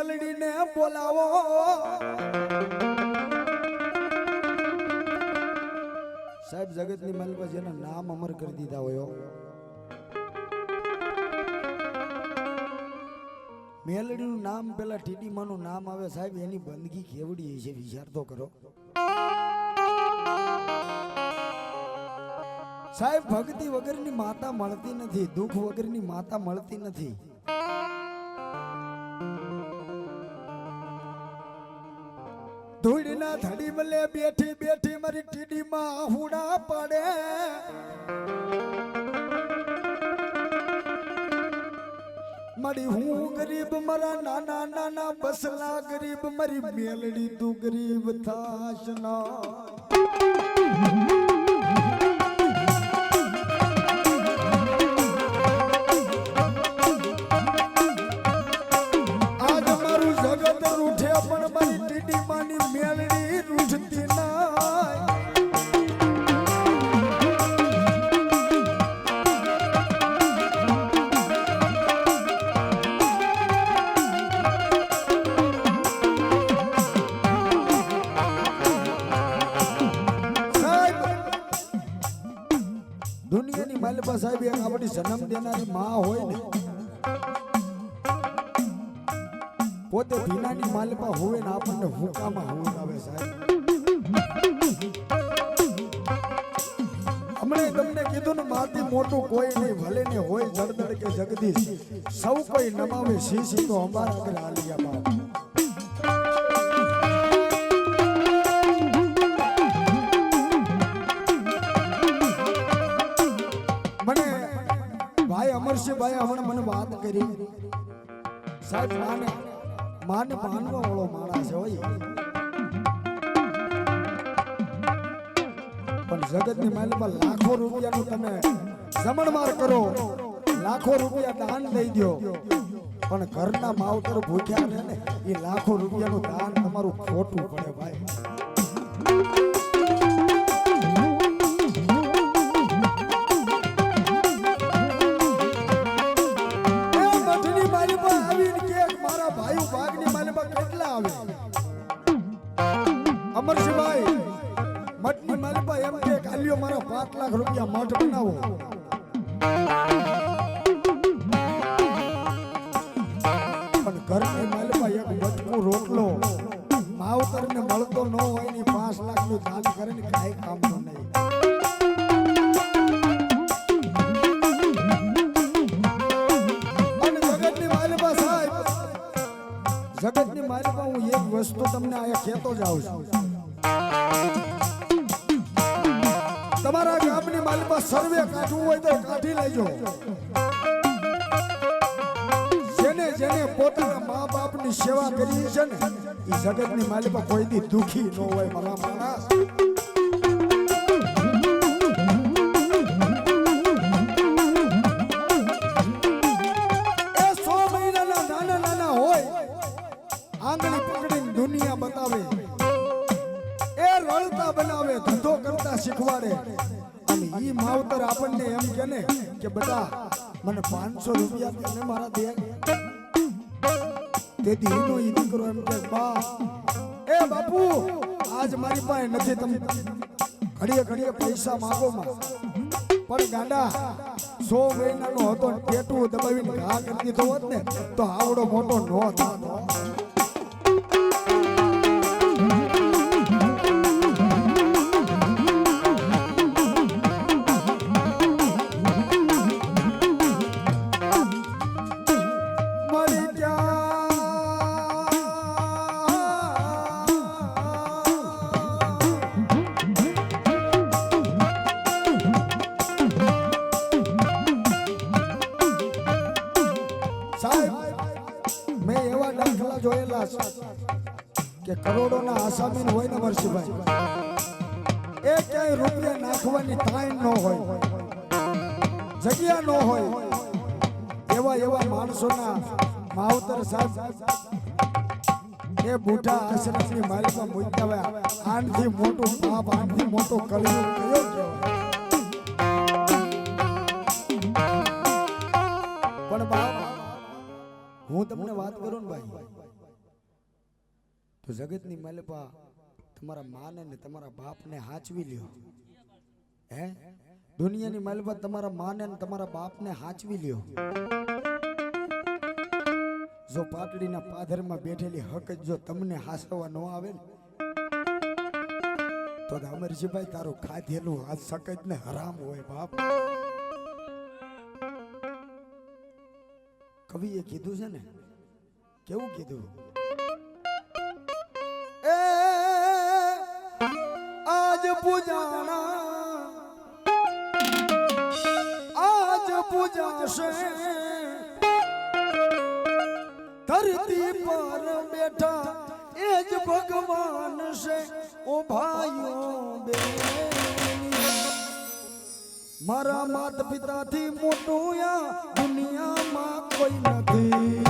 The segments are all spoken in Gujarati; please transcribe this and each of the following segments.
મેલડીને બોલાવો સાહેબ જગતની માલિકા જેના નામ અમર કરી દીધા હોય મેલડીનું નામ પેલા ટીડીમાનું નામ આવે સાહેબ એની બંદગી કેવડી છે વિચાર તો કરો સાહેબ ભક્તિ વગરની માતા મળતી નથી દુઃખ વગરની માતા મળતી નથી ધૂળના ધડી મલે બેઠી બેઠી મારી ટીડીમાં આહુડા પડે મારી હું ગરીબ મારા નાના નાના બસલા ગરીબ મારી મેલડી તું ગરીબ થાશ ના આજ મારું જગત રૂઠે પણ મારી ટીડી માની મેલડી રૂઠતી ના દુનિયાની માલિકા સાહેબ એક આપણી જન્મ દેનારી માં હોય ને પોતે ભીનાની માલિકા હોય ને આપણને હુકામાં હોય આવે સાહેબ હમણે તમને કીધું ને માથી મોટું કોઈ નહીં ભલે ને હોય જળદળ કે જગદીશ સૌ કોઈ નમાવે શીશી તો અમારા આગળ આલિયા બાપ અમરસિંહભાઈ હમણાં મને વાત કરી સાહેબ માને માનવા વાળો માણસ હોય પણ જગતની માલિકા લાખો રૂપિયાનું તમે જમણવાર કરો લાખો રૂપિયા દાન દઈ દો પણ ઘરના માવતર ભૂખ્યા રહે ને એ લાખો રૂપિયાનું દાન તમારું ખોટું પડે ભાઈ અમરસિંહભાઈ મઠની માલિકા એમ કે કાલ્યો મારા 5 લાખ રૂપિયા મઠ બનાવો પણ ઘરની માલિકા એક બચકું રોટલો માવતરને મળતો ન હોય ની 5 લાખ નું દાન કરે ને કાંઈ કામ નું નહીં અને જગતની માલિકા સાહેબ જગતની માલિકા હું એક વસ્તુ તમને આયા કહેતો જાઉં છું તમારા ગામની માલિકા સર્વે કાઢવું હોય તો કાઢી લેજો જેને જેને પોતાના મા બાપની સેવા કરી છે ને એ જગતની માલિકા કોઈ દી દુખી ન હોય મારા માણસ આંગળી પકડીને દુનિયા બતાવે એ રળતા બનાવે ધંધો કરતા શીખવાડે અને ઈ માવતર આપણને એમ કે ને કે બેટા મને 500 રૂપિયા તને મારા દે તેથી એનો ઈ દીકરો એમ કે બા એ બાપુ આજ મારી પાસે નથી તમે ઘડીએ ઘડીએ પૈસા માંગો માં પણ ગાંડા 100 મહિનાનો હતો પેટું દબાવીને ઘા કરી દીધો હોત ને તો આવડો મોટો ન થાતો કે કરોડોના આસામીન હોય ને અમરસિંહભાઈ એ ક્યાંય રૂપિયા નાખવાની તાણ ન હોય જગ્યા ન હોય એવા એવા માણસોના માવતર સાહેબ એ બુઢા આશ્રમની માલિકા મૂક્યા આનથી મોટું પાપ આનથી મોટો કલયુગ કયો કહેવાય પણ બાપ હું તમને વાત કરું ને ભાઈ તો જગતની માલિપા તમારા માને ને તમારા બાપને હાચવી લ્યો. હે દુનિયાની માલિપા તમારા માને ને તમારા બાપને હાચવી લ્યો. જો પાટડીના પાદરમાં બેઠેલી હક જ જો તમને હાસવા ન આવે ને તો અમરજીભાઈ તારું ખાધેલું હાથ સકત ને હરામ હોય બાપ. કવિએ કીધું છે ને, કેવું કીધું? એ આજ પૂજાણા આજ પૂજાશે ધરતી પર બેઠા એ જ ભગવાન છે. ઓ ભાઈઓ બેની મારા માતા પિતાથી મોટું આ દુનિયામાં કોઈ નથી.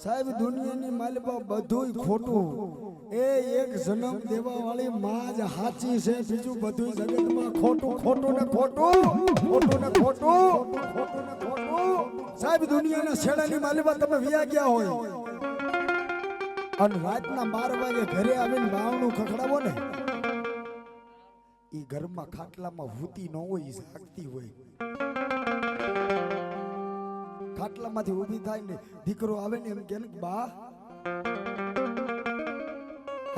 સાહેબ દુનિયાની માલિપા બધું ખોટું. એ એક જન્મ દેવા વાળી માં જ સાચી છે, બીજું બધું જગતમાં ખોટું ખોટું ને ખોટું ખોટું ને ખોટું ખોટું ને ખોટું. સાહેબ દુનિયાના છેડાની માલિપા તમે વ્યા ગયા હોય અને રાતના 12 વાગે ઘરે આવીને બાવણું ખખડાવો ને, ઈ ઘરમાં ખાટલામાં હૂતી ન હોય, જાગતી હોય. ખાટલામાંથી ઊભી થાય ને દીકરો આવે ને એમ કે બા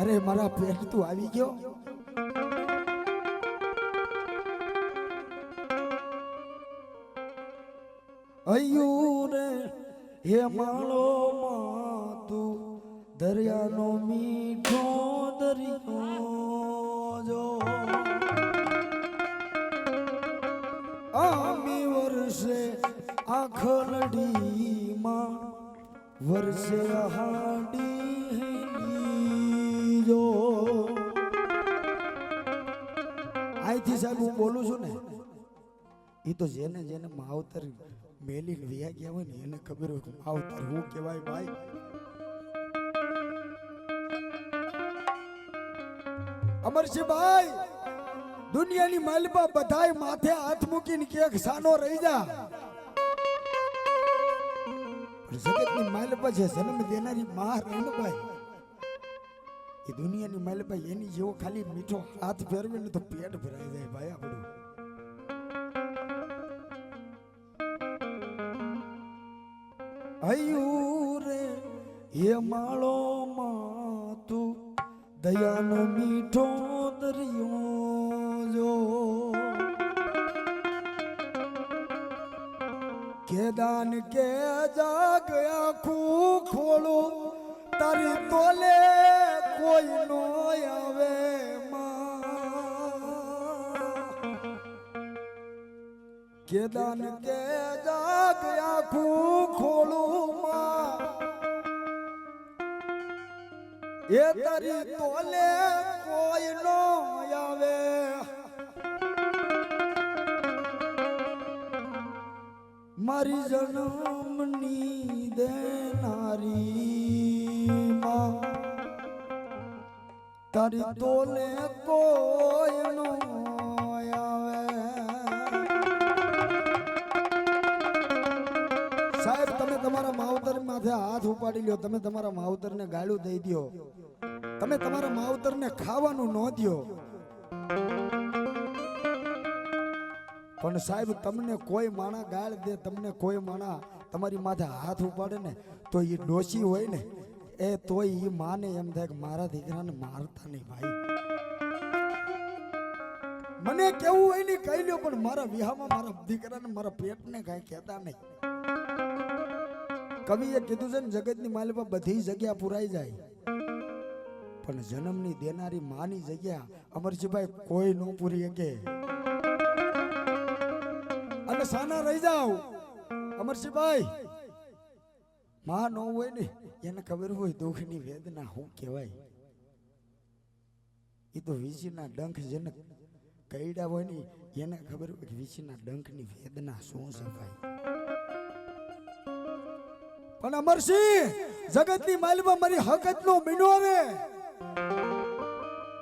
અરે મારા પેટ તું આવી ગયો. અયું રે હે માળો માં તું દરિયાનો મીઠો દરિયો જો આમી વર્ષે આખલડીમાં વર્ષે હાડી જો. અહીંથી સાહેબ હું બોલું છું ને, એ તો જેને જેને માવતર મેલીને વ્યા ગયા હોય ને એને ખબર હોય માવતર હું કહેવાય ભાઈ. અમરસિંહભાઈ દુનિયાની માલિપા બધાય માથે હાથ મૂકીને કે સાનો રહી જા. જગતની માલિપા છે જન્મ દેનારી માં રહીને ભાઈ, એ દુનિયાની માલિપા એની જેવો ખાલી મીઠો હાથ ફેરવે ને તો પેટ ભરાઈ જાય ભાઈ આપણું. અયું રે હે માળો માં તું દયાનો મીઠો દરિયો જો કેદાન કે જાગ આખું ખોલું તારી તોલે કોઈ નો આવે કેદાન કે જાગ આખું ખોલું માં એ તારી તોલે કોઈ નો આવે. મારી જન્મની દેનારી માં તારી તોલે કોઈ નો આવે સાહેબ તમે તમારા માવતર માથે હાથ ઉપાડી લ્યો તમે તમારા માવતરને ગાળું દઈ દો તમે તમારા માવતરને ખાવાનું ન દો પણ સાહેબ તમને કોઈ માણા ગાળ દે તમને કોઈ માણા તમારી માથે હાથ ઉપાડે ને તો એ ડોશી હોય ને એ તોય એ માને એમ થાય કે મારા દીકરાને મારતા નહીં ભાઈ મને કેવું હોય ને કહી લ્યો પણ મારા વિહામાં મારા દીકરાને મારા પેટને કાંઈ કહેતા નહીં કવિએ કીધું છે ને જગતની માલિકા બધી જગ્યા પુરાઈ જાય પણ જન્મની દેનારી માની જગ્યા અમરજીભાઈ કોઈ ન પૂરી શકે અને સાના રહી જાવ અમરજીભાઈ માં ન હોય ને એને ખબર હોય દુઃખની વેદના શું કહેવાય એ તો વીસીના ડંખ જેને કઈડા હોય ને એને ખબર હોય કે વીસીના ડંખની વેદના શું છે ભાઈ પણ અમરસિંહ જગતની માલિકા મારી હકત નો મીનો રે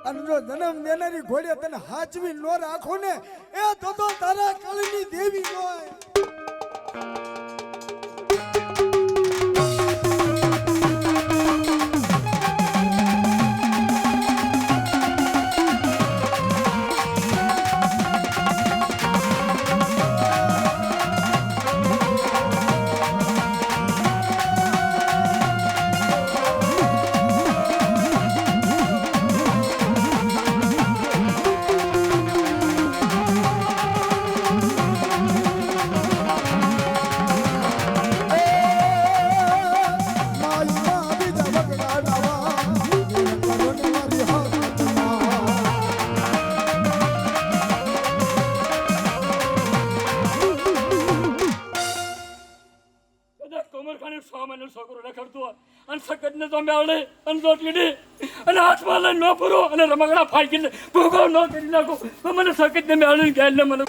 અને જો જન્મ દેનારી ઘોડે તને હાચવી નો રાખો ને એ તો તારા કળની દેવી હોય છોકરો રખડતો અને સકતને તો મેળે અને રોટલી અને હાથમાં લઈને ન પૂરો અને રમકડા ફાંકીને ભૂખો ન કરી નાખો તો મને સકતને મેળે ગેલને મને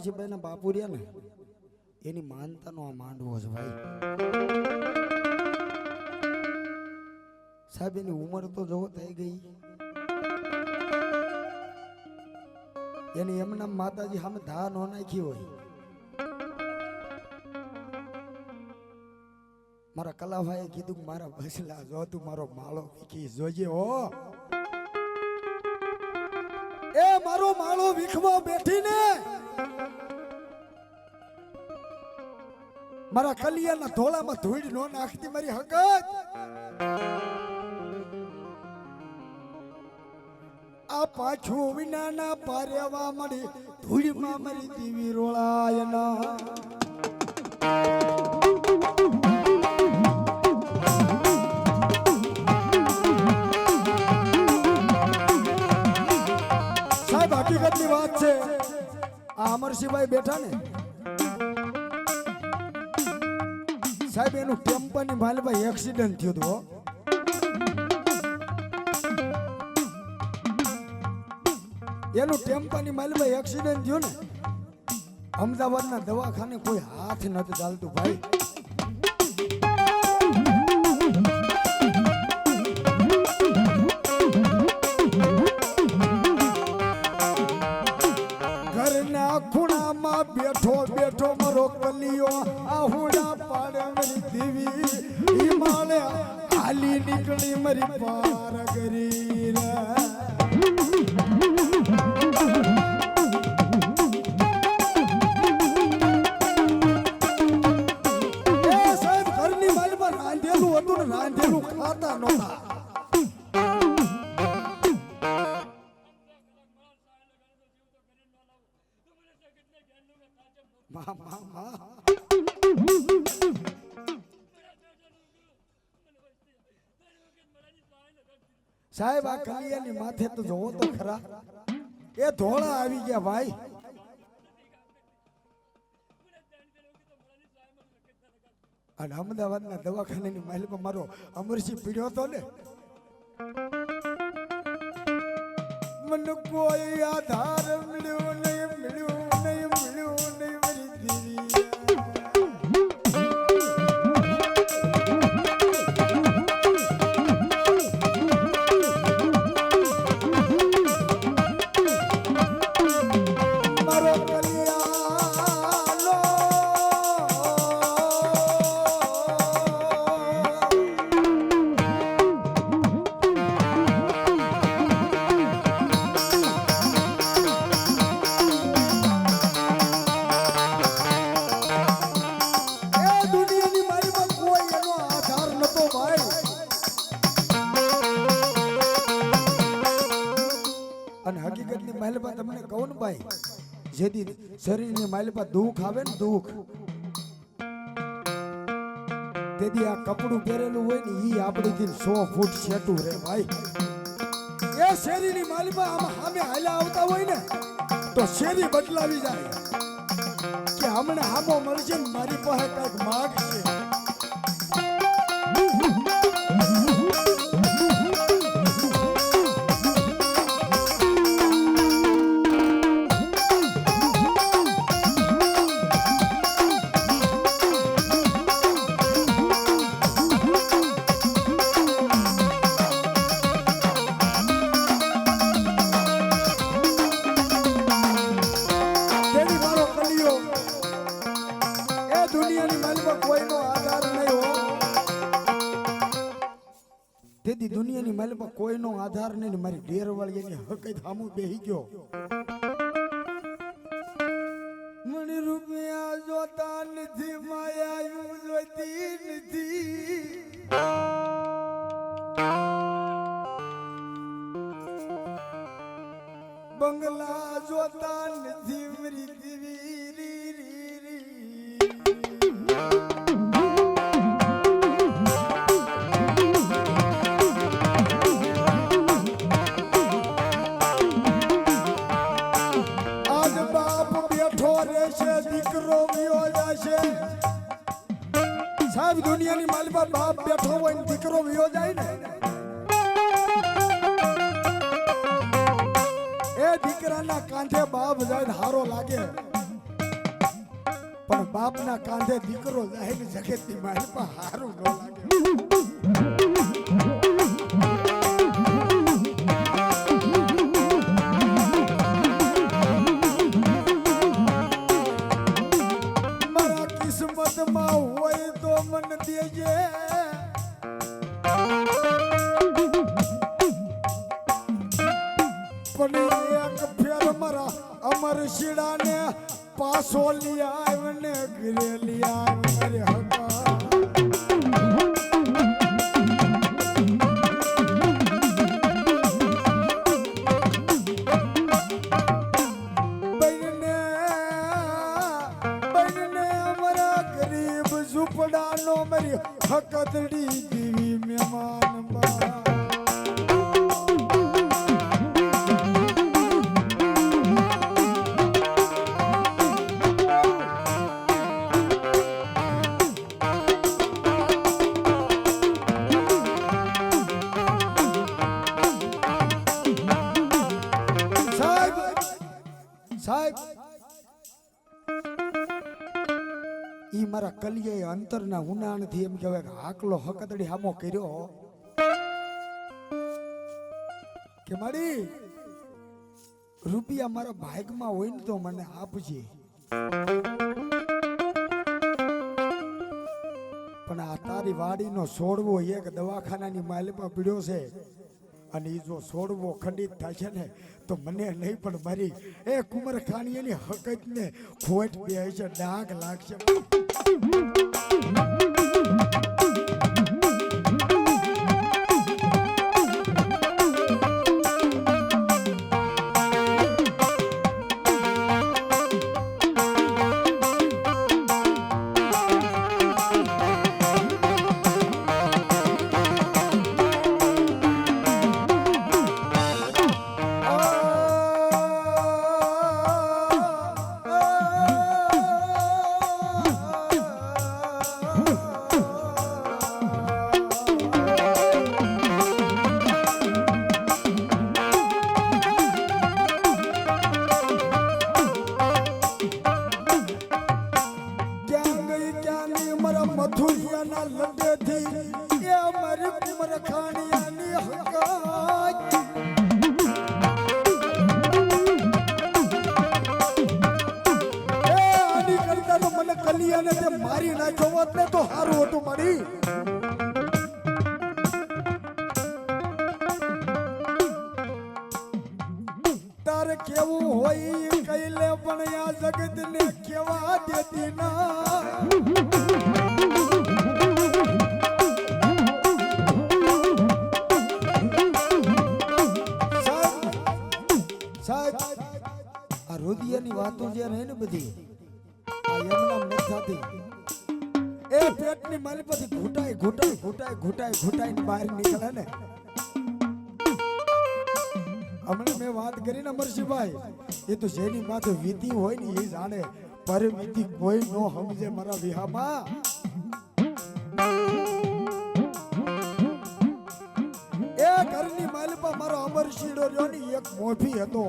અમરસિંહભાઈના બાપુ રહ્યા ને એની માનતાનો આ માંડવો છે ભાઈ. સાહેબ એની ઉંમર તો જો થઈ ગઈ, એની એમના માતાજી સામે ધા ન નાખી હોય. મારા કલાભાઈએ કીધું કે મારા બસલા જો તું મારો માળો વીખી જોજે હો. એ મારો માળો વીખવા બેઠીને મારા કલિયાના ધોળામાં ધૂળ નો નાખતી મારી હકત. આ પાછું વિનાના પારેવા મળી ધૂળમાં મારી દીવી રોળાયના. સાહેબ હકીકતની વાત છે, આ અમરસિંહભાઈ બેઠા ને સાહેબ એનું ટેમ્પાની માલભાઈ એક્સિડન્ટ થયું હતું હો. એનું ટેમ્પાની માલભાઈ એક્સિડન્ટ થયું ને અમદાવાદના દવાખાને કોઈ હાથ નથી ચાલતું ભાઈ. ઘરના ખૂણામાં બેઠો બેઠો મારો કલિયો આહુડા પાડે મારી દેવી હિમાલય હાલી નીકળી મારી પાર કરી રે. સાહેબ ઘરની માલમાં રાંધેલું હતું ને રાંધેલું ખાતા નહોતા. સાહેબ આ કલિયાની માથે તો જોવો તો ખરા, એ ધોળા આવી ગયા ભાઈ. અને અમદાવાદના દવાખાનાની માલમાં મારો અમરસિંહ પીડ્યો હતો ને, મને કોઈ આધાર મળ્યો નહીં, મળ્યો નહીં, મળ્યો નહીં મારી દેવી. મારો કલિયાનો દુનિયાની મારીમાં કોઈ એનો આધાર નતો ભાઈ. અને હકીકતની માલમાં તમને કહું ને ભાઈ, જેથી શરીરની માલમાં દુઃખ આવે ને દુઃખ, તેથી આ કપડું પહેરેલું હોય ને ઈ આપણીથી 100 ફૂટ છેટું રે ભાઈ. એ શેરીની માલમાં આમાં સામે હાલ્યા આવતા હોય ને તો શેરી બદલાવી જાય કે હમણાં હામો મળશે ને મારી પાસે કઈક માગ છે. તેની મારો કલિયો એ દુનિયાની માલમાં કોઈનો આધાર નહીં હો. તેથી દુનિયાની માલમાં કોઈનો આધાર નહીં ને મારી ડેરવાળી એની હકત સામું બેહી ગયો. મને રૂપિયા જોતા નથી, માયા જોતી નથી, બંગલા જોતા નથી મારી દેવી રી રી રી. આજ બાપ બેઠો રહેશે, દીકરો વિયો જશે. સાહેબ દુનિયાની માલમાં બાપ બેઠો હોય ને દીકરો વિયો જાય ને, એ દીકરાના કાંઠે બાપ જાય હારો લાગે. બાપના કાંધે દીકરો જાય ને જગતની માલપા હારું ન લાગે મારા કિસ્મતમાં હોય તો મને દેજે પણ એક ફેર મારા અમર શીડાને પાછો લઈ આવ્યો ને ઘરે લઈ આવ્યો રે હકા બહેનને અમારા ગરીબ ઝૂંપડાનો મારી હકતડી દેવી મહેમાન બા સાહેબ ઈ મારા કલિયે અંતરના ઉનાણથી એમ કહેવાય કે હાકલો હકતડી હામો કર્યો કે મારી રૂપિયા મારા ભાગમાં હોય ને તો મને આપજે પણ આ તારી વાડીનો છોડવો એક દવાખાનાની માલમાં પીડ્યો છે અને એ જો છોડવો ખંડિત થાય છે ને તો મને નહીં પણ મારી એ કુંવર ખાણીની હકતને ખોટ બે છે ડાઘ લાગશે મથુરિયાના લડેથી એ મારી કુંવર ખાણીયાની હકત એ આની કરતા તો મને કલિયાને તે મારી નાખ્યો હોત ને તો સારું હતું મારી તારે કેવું હોય કઈ લે પણ આ જગતને કેવા દેતી ના આ રોદિયાની વાતો જે રહે ને બધી આ એમના નથી થતી એ પેટની માલપથી ઘૂંટાય ઘૂંટાય ઘૂંટાય ઘૂંટાય ઘૂંટાય બહાર નીકળે ને હમણાં મેં વાત કરી ને અમરસિંહભાઈ એ તો જેની માથે વિધિ હોય ને એ જાણે પર વિધિ કોઈ નો સમજે મારા વિહામાં એ ઘરની માલપા મારો અમરસિંહનો રહ્યો ને એક મોભી હતો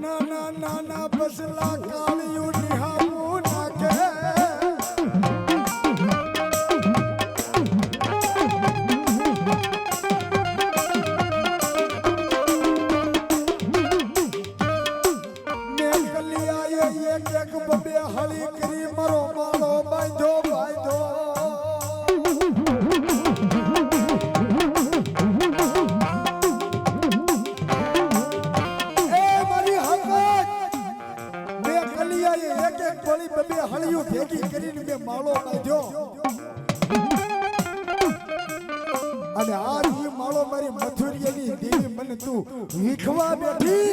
નાના નાના બસલા કાળિયું નિહાવું નાખે મેં કલિયાએ એક એક બબે હળી કરી મારો માળો બાંધો બાંધો હળિયું ભેગી કરીને મેં માળો બાંધ્યો અને આ ઈ માળો મારી મથુરિયાની દેવી મને તું વીખવા બેઠી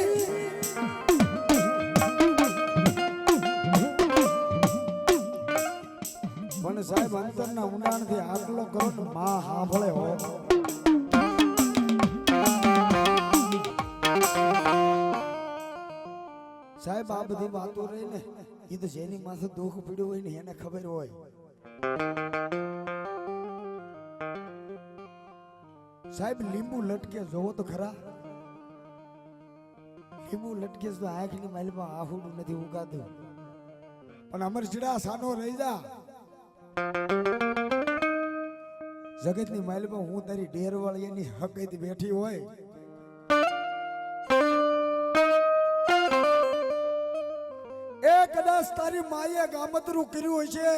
પણ સાહેબ અંતરના ઊંડાણથી આકલો કરો ને માં સાંભળે હોય સાહેબ આ બધી વાતો રહી ને એ તો જેની માથે દુઃખ પીડ્યું હોય ને એને ખબર હોય સાહેબ લીંબુ લટકે જોવો તો ખરા હિમુ લટકેશ તો આંખની માલમાં આહુડું નથી ઉગાતું પણ અમર ચીડા સાનો રહી જા જગતની માલમાં હું તારી ડેરવાળીની હકીકત બેઠી હોય એ કદાચ તારી માએ ગામતરું કર્યું હશે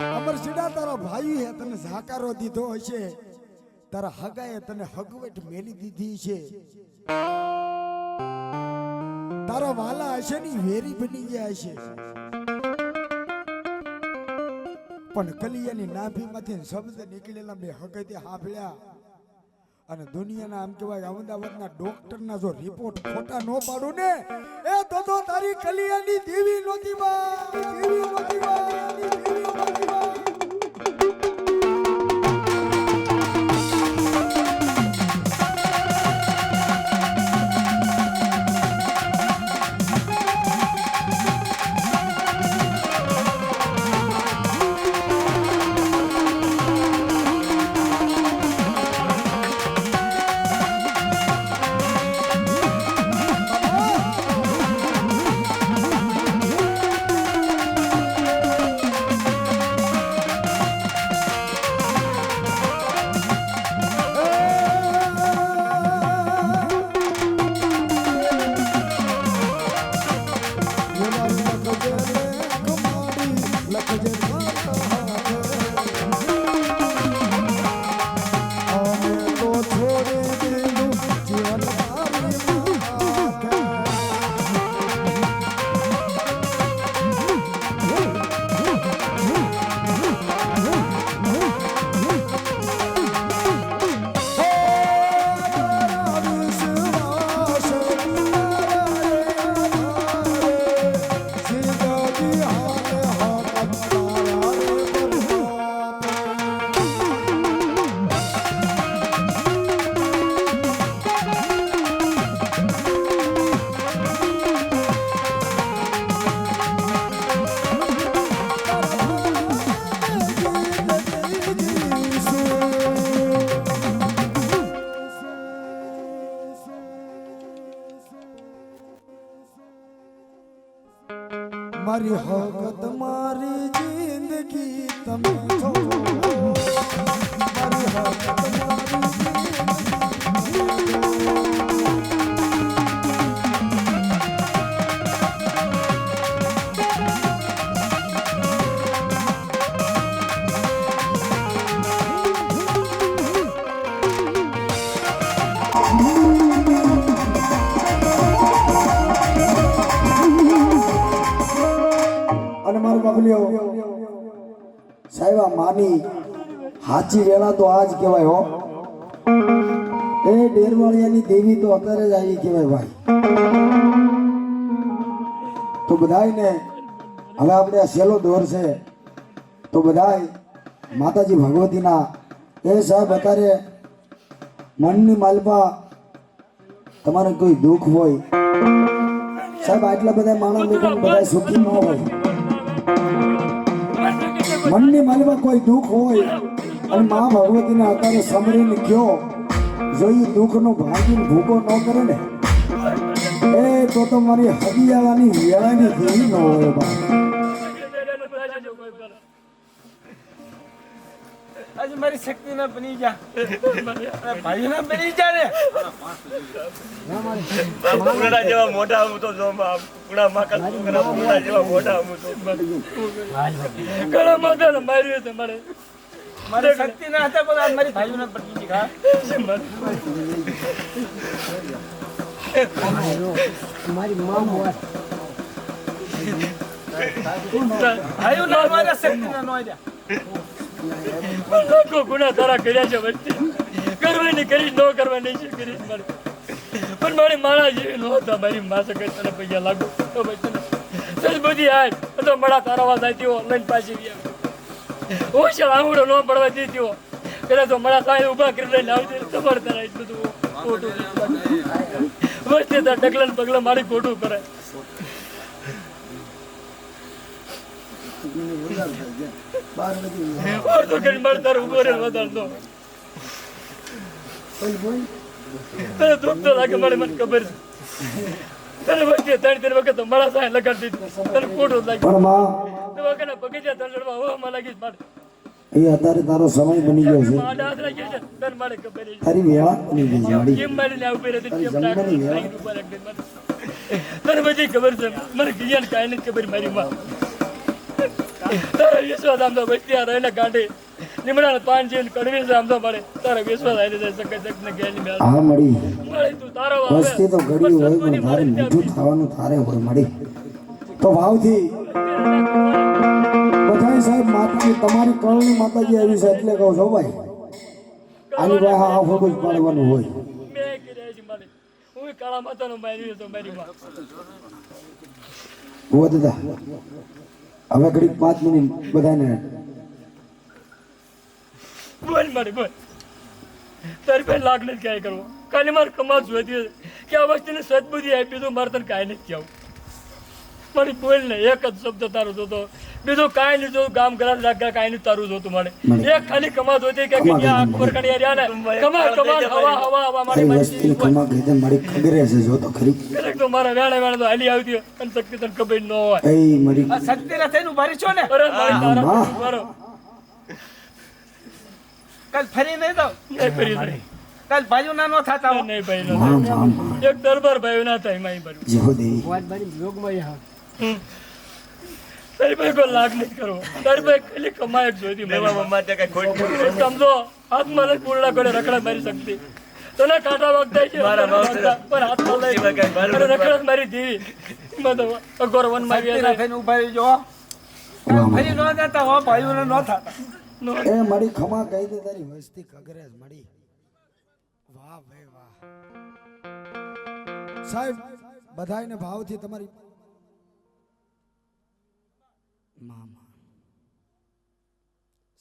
અમર ચીડા તારા ભાઈએ તને ઝાકારો દીધો હશે તારા હગાએ તને હગવટ મેલી દીધી છે તારા વાલા હશે ની વેરી બની ગયા હશે પણ કલિયાની નાભીમાંથી શબ્દ નીકળેલા મેં હગતે સાંભળ્યા અને દુનિયાના આમ કહેવાય અમદાવાદના ડોક્ટરના જો રિપોર્ટ ખોટા ન પાડું ને એ તો તારી કલિયાની દેવી નોતી દેવી નોતી દેવી નોતી મારી હકત મારી જિંદગી તમે છો મારી હકત મારી સાહેબ આ માની હાચી વેળા તો આજ કહેવાય હો એ ડેરવાળિયાની દેવી તો અત્યારે જ આવી કહેવાય ભાઈ તો બધાયને હવે આપણે આ છેલ્લો દોર છે તો બધાય માતાજી ભગવતીના એ સાહેબ અત્યારે મનની માલમાં તમારે કોઈ દુઃખ હોય સાહેબ આટલા બધા માણસ બેઠા બધા સુખી ન હોય મનની માલમાં કોઈ દુઃખ હોય અને મા ભગવતીને અત્યારે સમરીને ગયો જો એ દુઃખનો ભાગીને ભૂકો ન કરે ને એ તો મારી હદિયાવાની વેળાની દેવી ન હોય આજે મારી શક્તિ ના બની જા ભાઈ ના બની જા ને કુકડા જેવા મોઢા હું તો જો કુકડા માકા કુકડા જેવા મોઢા હું તો ઘણા માથા માર્યું તમારે મારી શક્તિ ના હતા પણ આજ મારી ભાઈઓ ના બની જા મારી માં હોય ભાઈઓ ના મારી શક્તિ ના નો જા લાખો ગુના તારા કર્યા છે વચ્ચે કરવાની કરી ન કરવાની છે કરી મારે પણ મારી મારા જેવી ન હતા મારી માં સગત તને પૈસા લાગુ તો ભાઈ સજ બધી આજ તો મડા તારા વાત આવી ઓનલાઈન પાછી ગયા ઓછા આંગળો ન પડવા દીધો પેલા તો મડા સાહેબ ઉભા કરી લઈને આવતી તમારે તારા એટલું બધું ખોટું વચ્ચે તાર ડગલા ને પગલા મારી ખોટું કરે તો કરી મારે તાર ઉભો રે વધારતો તને દુઃખ તો લાગે મને ખબર છે તને વચ્ચે 3 વખત તો મારા સાહેબ લગાડી દીધું તને ખોટું લાગ્યું પણ માં તે વખત બગીચા તળડવા હોવામાં લાગી મારે એ અત્યારે તારો સમય બની ગયો છે મારા હાથ લાગી છે તને મારે ખબર છે તારી વેળા બની ગઈ છે મારી કેમ મારી આવું પહેરે કેમ જમવાની વેળા. તને બધી ખબર છે મને ગિયાન કાંઈ નથી ખબર મારી માં તારા વિશ્વાસ આમ તો બચી રહેલા ગાંઠે લીમડાના પાન જેવી કડવી છે આમ તો મળે તારા વિશ્વાસ આવી જાય સકત ને ગેલી મેળ હા મળી મળે તું તારો આવે વસ્તી તો ઘડી હોય પણ તારે મીઠું થવાનું તારે હોય મળી તો ભાવથી બધાય સાહેબ માતાજી તમારી કરણી માતાજી આવી છે એટલે કહું છો ભાઈ આની પાસે આ ફોટો જ પાડવાનું હોય મેં કર્યા છે મારે હું કાળા માતાનો મારી તો મારી માં ઓ દાદા હવે ઘડી 5 મિનિટ બધાને બોલ મારે બોલ તારી પાસે લાગ નથી ક્યાંય કરવો ખાલી મારે કમાત જોઈતી કે આ વસ્તુને સદબુદ્ધિ આપી તો મારે તને કાંઈ નથી કહેવું મારી બોલ ને એક જ શબ્દ તારું જોતો બીજું કાંઈ નહીં જોતું ગામ ઘર લાગ કાંઈ નહીં તારું જોતું મારે એક ખાલી કમાત હોતી કે આ કોરકણી રહ્યા ને કમા હવા હવા હવા મારી તારી વસ્તીની ખમા કહી દે મારી ખગરે છે જો તો ખરી દરેક તો મારા વેણે તો હાલી આવતી હોય અને શક્તિ તને ખબર ન હોય એ મરી આ શક્તિના થઈને ઉભા રહી છો ને અરે મારી તારા હા. મારો કાલ ફરી નહીં તો નહીં ફરી નહીં કાલ ભાઈઓ ના ન થતા હો. નહીં ભાઈ માં ના માં માં એક દરબાર ભાઈ ના થાય મારી બાજુ જેવો દેવી તારી ભાઈ કોઈ લાગ નહીં કરવો તારી ભાઈ ખાલી કમાય જ જોઈતી દેવા મમ્મા તે કઈ ખોટ નથી. સમજો હાથમાં લઈ પૂર્ણા કરે રખડા મારી શકતી તને કાંટા વાગતા છે મારા માવતરા. પણ હાથમાં લઈ એવા કાંઈ મારું અને રખડા મારી દેવી એમાં તો અગોર વનમાં શક્તિના ગયા થઈને ઉભા રહી જો કાલ ફરી ન જતા હો ભાઈઓ ન થતા એ મારી ખમા કહી દે તારી વસ્તી ખગરે જ મળી વાહ ભાઈ વાહ સાહેબ બધાયને ભાવથી તમારી મામા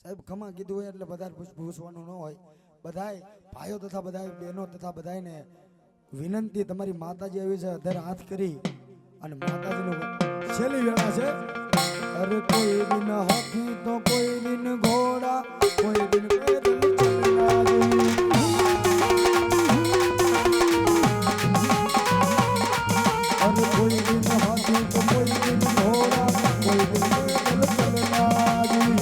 સાહેબ ખમા કીધું હોય એટલે બધા પૂછવાનું ન હોય બધાય ભાઈઓ તથા બધાય બહેનો તથા બધાયને વિનંતી તમારી માતાજી આવી છે અધર હાથ કરી અને માતાજીનું છેલ્લી વેળા છે અરે કોઈ દિન હાથી તો કોઈ દિન ઘોડા કોઈ દિન પેદલ ચલના જી. અરે કોઈ દિન હાથી તો કોઈ દિન ઘોડા કોઈ દિન પેદલ ચલના જી.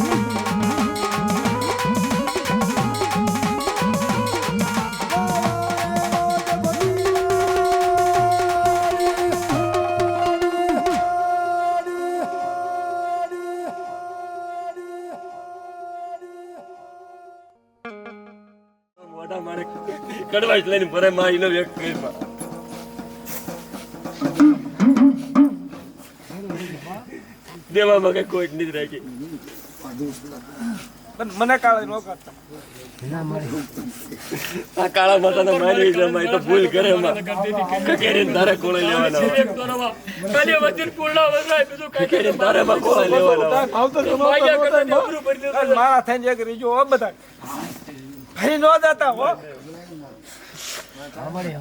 મોટા મારે કડવાશ લઈને ભરે માં એનો વ્યક્ત કરીમાં દેવામાં કઈ કોઈ નથી રાખી પણ મને કાળે ન કરતા આ કાળા માતાને મારી છે માં એ તો ભૂલ કરે માં કકેરીને તારે કોળે લેવાના એક તો નવા ખાલી વચન પૂર્ણા વસાય બીજું કાંઈ કકેરીને તારે માં કોળે લેવાના આવતો તો માગ્યા કરતા નબળું પડી જતું. કાલ મારા થઈને એક રીજો હો બધા ફરી ન જતા હો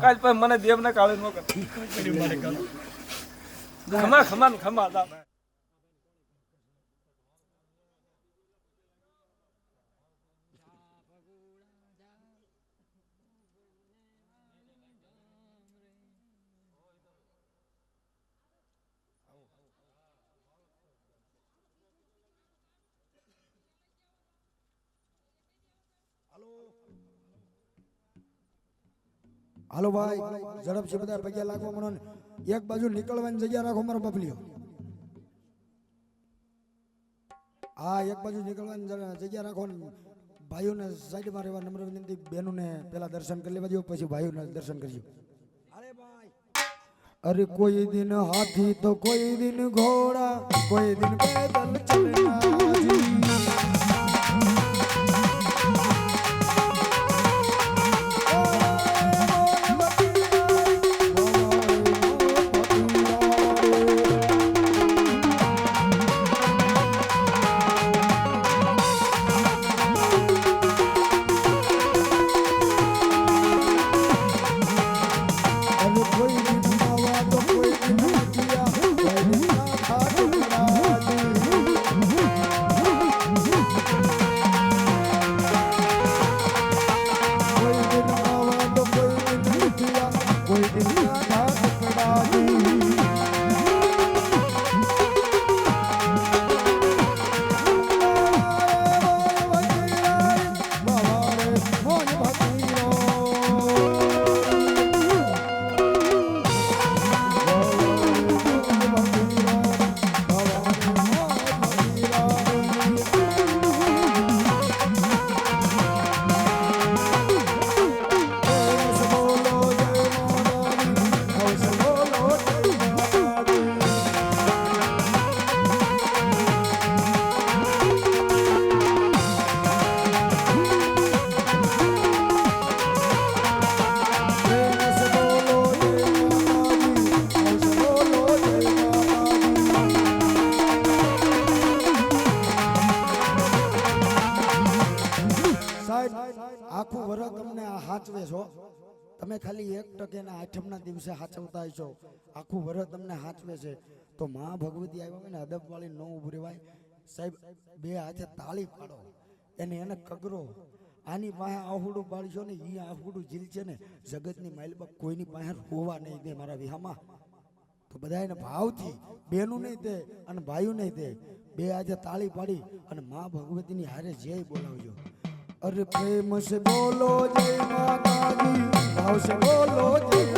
કાલ પણ મને દેવને કાળે ન કરતા ખમા ખમા ને ખમા દા હાલો ભાઈ ઝડપથી બધા પગ્યા લાગવા મળો ને એક બાજુ નીકળવાની જગ્યા રાખો મારો બબલીઓ હા એક બાજુ નીકળવાની જગ્યા રાખો ને ભાઈઓને સાઈડમાં રહેવા નમ્ર વિનંતી બહેનોને પહેલા દર્શન કરી લેવા દો પછી ભાઈઓને દર્શન કરજો અરે કોઈ દિન હાથી તો કોઈ દિન ઘોડા કોઈ દિન પેદલ ચલના જી. અરે કોઈ દિન નવા તો કોઈ દિન હટિયા, કોઈ દિન નાથા ડુંગરા જી. કોઈ દિલ ના ઘાટ પડાવી આખું વરસ તમને આ હાચવે છો તમે ખાલી 1% ના આઠમના દિવસે હાચવતા છો આખું વરસ તમને હાચવે છે તો માં ભગવતી આવ્યા હોય ને અદબ વાળી ન ઉભી રહેવાય સાહેબ બે હાથે તાળી પાડો એને કગરો આની પાસે આહુડું પાડશો ને એ આહુડું જીલ છે ને જગતની માઇલબા કોઈની પાસે હોવા નહીં દે મારા વિહામાં તો બધાને ભાવથી બેનું નહીં દે અને ભાઈઓ નહીં દે બે હાથે તાળી પાડી અને માં ભગવતીની હારે જય બોલાવજો अरे प्रेम से बोलो जय माता दी भाव से बोलो जय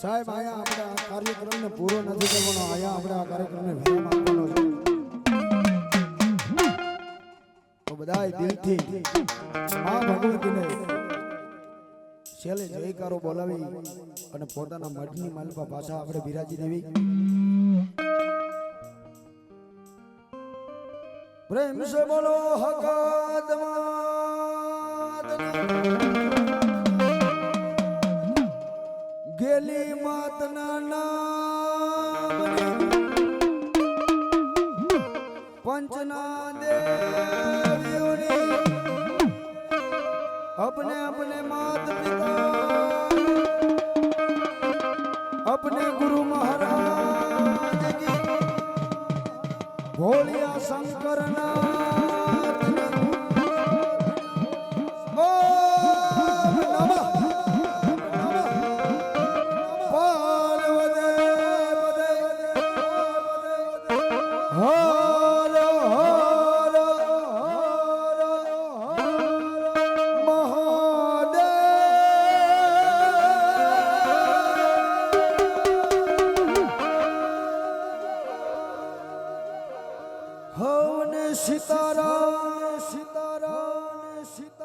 સાહેબ આયા આપણે આ કાર્યક્રમને પૂરો નથી કરવાનો આયા આપણે આ કાર્યક્રમને વિરામ આપવાનો છે તો બધાય દિલથી માં ભગવતીને છેલ્લે જયકારો બોલાવી અને પોતાના મઢની માલપા પાછા આપણે બિરાજી દેવી પ્રેમ સે બોલો હકાત ગેલી માતના નામ પંચના દેવીઓની अपने अपने मात पिता अपने गुरु महाराज की भोलिया शंकर नाथ सीताराम सीताराम सीताराम